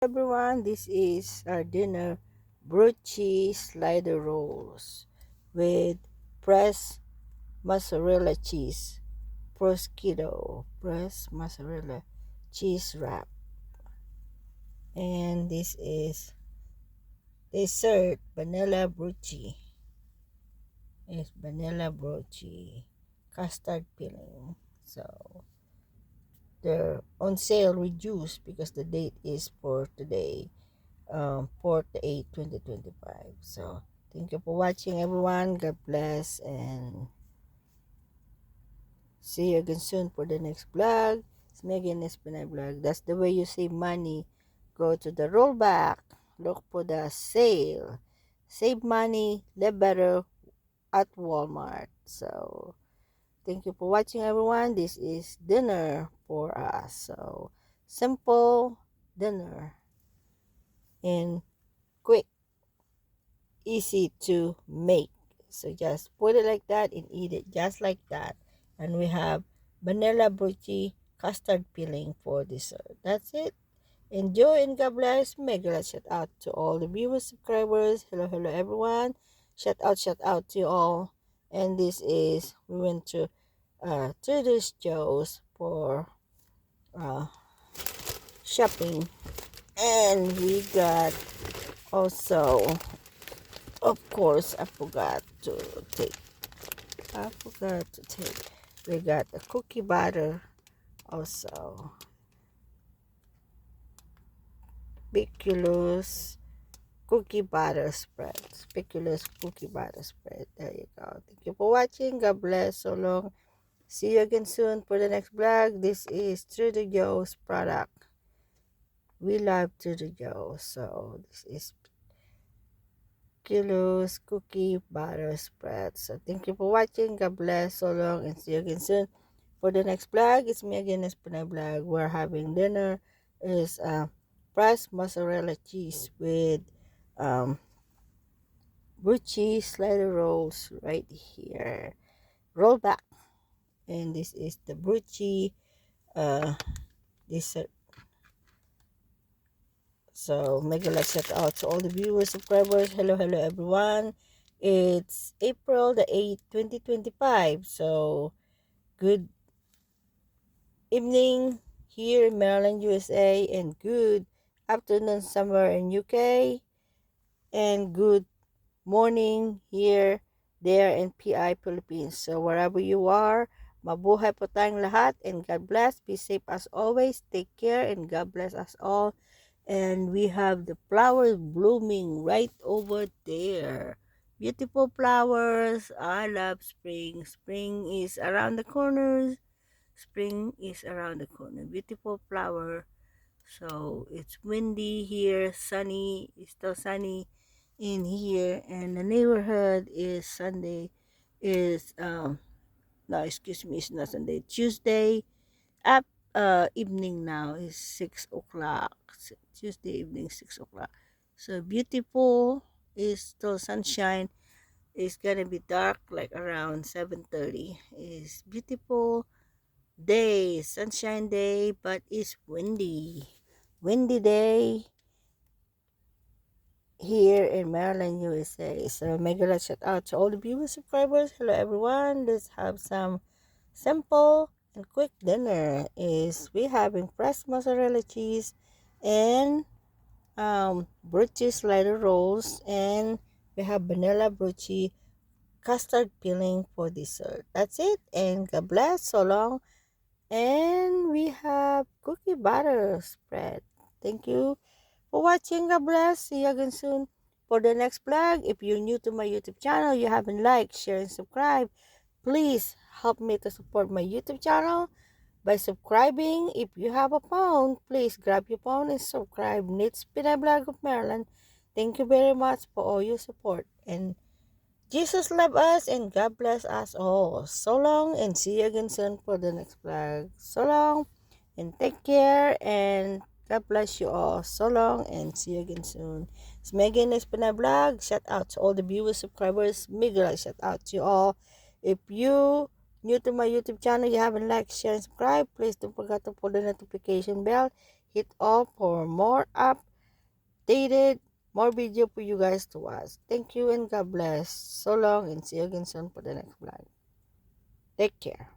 Everyone, this is our dinner broochy slider rolls with pressed mozzarella cheese, prosciutto, pressed mozzarella cheese wrap, and this is dessert vanilla broochy. It's vanilla broochy, custard filling. So they're on sale reduced because the date is for today. 4th 8 2025. So thank you for watching, everyone. God bless, and see you again soon for the next vlog. It's Megan Espinay vlog. That's the way you save money. Go to the rollback, look for the sale, save money, live better at Walmart. So thank you for watching, everyone. This is dinner for us. So simple dinner and quick, easy to make. So just put it like that and eat it just like that. And we have vanilla broochy custard filling for dessert. That's it. Enjoy and God bless. Mega shout out to all the viewers, subscribers. Hello everyone. Shout out to you all. And this is, we went to Trader Joe's for uh, shopping, and we got also, of course, I forgot to take. We got the cookie butter also. Speculoos cookie butter spread. Speculoos cookie butter spread. There you go. Thank you for watching. God bless. So long. See you again soon for the next vlog. This is Trader Joe's product. We love Trader Joe's. So this is Speculoos cookie butter spread. So thank you for watching. God bless. So long, and see you again soon for the next vlog. It's me again, Espinay Vlog. We're having dinner. Is pressed mozzarella cheese with broochy slider rolls right here. Roll back, and this is the broochy dessert. So mega like shout out to all the viewers, subscribers. Hello everyone. It's April the 8th, 2025. So good evening here in Maryland, USA, and good afternoon somewhere in UK, and good morning here, there in PI Philippines. So wherever you are, mabuhay po tayong lahat, and God bless. Be safe as always. Take care, and God bless us all. And we have the flowers blooming right over there. Beautiful flowers. I love spring. Spring is around the corners. Spring is around the corner. Beautiful flower. So it's windy here, sunny, it's still sunny in here, and the neighborhood is Sunday, is no, excuse me, it's not Sunday, Tuesday up evening now is 6 o'clock. Tuesday evening 6 o'clock. So beautiful, is still sunshine. It's gonna be dark like around 7:30. Is beautiful day, sunshine day, but it's windy. Windy day here in Maryland, USA. So mega shout out to all the viewers, subscribers. Hello everyone. Let's have some simple and quick dinner. Is we having fresh mozzarella cheese and broochy slider rolls, and we have vanilla broochy custard filling for dessert. That's it, and God bless. So long. And we have cookie butter spread. Thank you for watching. God bless. See you again soon for the next vlog. If you're new to my YouTube channel, you haven't liked, share, and subscribe, please help me to support my YouTube channel by subscribing. If you have a phone, please grab your phone and subscribe. Nits Pinay Vlog of Maryland. Thank you very much for all your support. And Jesus love us, and God bless us all. So long, and see you again soon for the next vlog. So long, and take care, and God bless you all. So long, and see you again soon. It's Megan Espina Vlog. Shout out to all the viewers, subscribers. Mega shout out to you all. If you new to my YouTube channel, you haven't liked, share, and subscribe, please don't forget to pull the notification bell. Hit all for more up updated. More video for you guys to watch. Thank you and God bless. So long and see you again soon for the next vlog. Take care.